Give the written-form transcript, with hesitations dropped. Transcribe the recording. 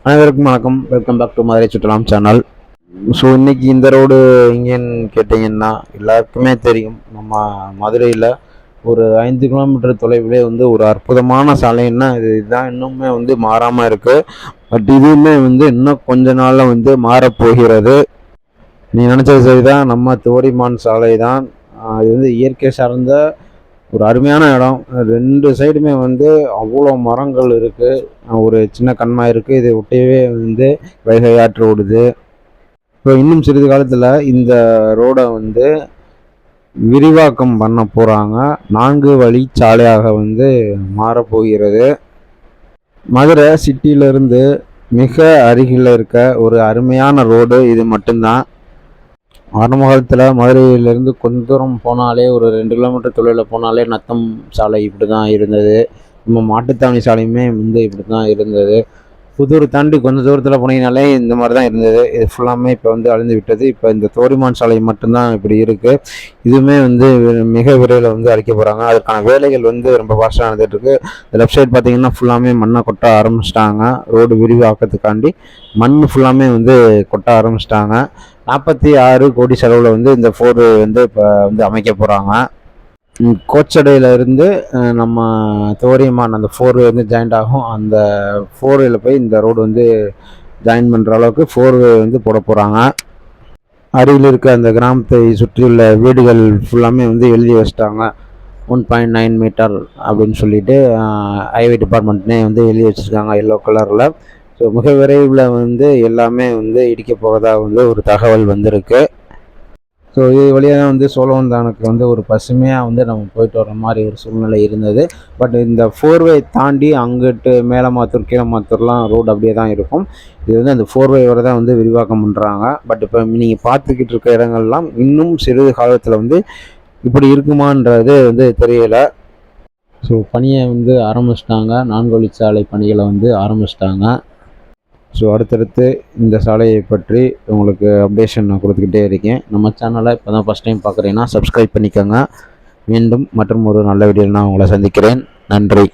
அனைவருக்கும் வணக்கம். Welcome back to Madurai சுற்றலாம் சேனல். ஸோ இன்னைக்கு இந்த ரோடு எங்கேன்னு கேட்டிங்கன்னா எல்லாருக்குமே தெரியும். நம்ம மதுரையில் ஒரு 5 கிலோமீட்டர் தொலைவிலே ஒரு அற்புதமான சாலைன்னா இதுதான் இன்னுமே மாறாமல் இருக்குது. பட் இதுவுமே இன்னும் கொஞ்ச நாளில் மாறப்போகிறது. நீ நினச்சது சரிதான், நம்ம தோரிமான் சாலை தான். இது இயற்கை சார்ந்த ஒரு அருமையான இடம். 2 சைடுமே அவ்வளோ மரங்கள் இருக்குது. ஒரு சின்ன கண்மாய் இருக்குது. இதை ஒட்டியவே வைகை ஆற்று ஓடுது. ஸோ இன்னும் சிறிது காலத்தில் இந்த ரோடை விரிவாக்கம் பண்ண போகிறாங்க. 4 வழி சாலையாக மாறப்போகிறது. மதுரை சிட்டியிலிருந்து மிக அருகில் இருக்க ஒரு அருமையான ரோடு இது மட்டும்தான். ஆரம்ப காலத்தில் மதுரையிலேருந்து கொஞ்ச தூரம் போனாலே ஒரு 2 கிலோமீட்டர் தொலைவில் போனாலே நத்தம் சாலை இப்படி தான் இருந்தது. நம்ம மாட்டுத்தாவணி சாலையுமே இப்படி தான் இருந்தது. புதூர் தாண்டி கொஞ்சம் தூரத்தில் போனீங்கனாலே இந்த மாதிரி தான் இருந்தது. இது ஃபுல்லாமே இப்போ அழிந்து விட்டது. இப்போ இந்த தோரிமான் சாலை மட்டும்தான் இப்படி இருக்குது. இதுவுமே மிக விரைவில் அழிக்க போகிறாங்க. அதுக்கான வேலைகள் ரொம்ப ஃபாஸ்ட்டாக நடந்துகிட்ருக்கு. லெஃப்ட் சைடு பார்த்தீங்கன்னா ஃபுல்லாமே மண்ணை கொட்ட ஆரம்பிச்சிட்டாங்க. ரோடு விரிவாக்கத்துக்காண்டி மண் ஃபுல்லாமே கொட்ட ஆரம்பிச்சிட்டாங்க. 46 கோடி செலவில் இந்த 4 இப்போ அமைக்க போகிறாங்க. கோச்சடையிலிருந்து நம்ம தோரிமான் அந்த 4 ஜாயிண்ட் ஆகும். அந்த 4 போய் இந்த ரோடு ஜாயின் பண்ணுற அளவுக்கு 4 போட போகிறாங்க. அருகில் இருக்க அந்த கிராமத்தை சுற்றியுள்ள வீடுகள் ஃபுல்லாமே எழுதி வச்சிட்டாங்க. 1.9 மீட்டர் அப்படின்னு சொல்லிட்டு ஹைவே டிபார்ட்மெண்ட்னே எழுதி வச்சுருக்காங்க எல்லோ கலரில். ஸோ மிக விரைவில் எல்லாமே இடிக்க போகிறதா ஒரு தகவல் வந்திருக்கு. ஸோ இது வழியாக தான் சோழவந்தானுக்கு ஒரு பசுமையாக நம்ம போயிட்டு வர மாதிரி ஒரு சூழ்நிலை இருந்தது. பட் இந்த 4 தாண்டி அங்கிட்டு மேலமாத்தூர் கீழமாத்தூர்லாம் ரோடு அப்படியே தான் இருக்கும். இது அந்த 4 வரை தான் விரிவாக்கம் பண்ணுறாங்க. பட் இப்போ நீங்கள் பார்த்துக்கிட்டு இருக்க இடங்கள்லாம் இன்னும் சிறிது காலத்தில் இப்படி இருக்குமான்றது தெரியலை. ஸோ பணியை ஆரம்பிச்சிட்டாங்க. 4 வழிச்சாலை பணிகளை ஆரம்பிச்சிட்டாங்க. ஸோ அடுத்தடுத்து இந்த சாலையை பற்றி உங்களுக்கு அப்டேஷன் நான் கொடுத்துக்கிட்டே இருக்கேன். நம்ம சேனலை இப்போ தான் ஃபஸ்ட் டைம் பார்க்குறீங்கன்னா சப்ஸ்கிரைப் பண்ணிக்கோங்க. மீண்டும் மற்றும் ஒரு நல்ல வீடியோவில் நான் உங்களை சந்திக்கிறேன். நன்றி.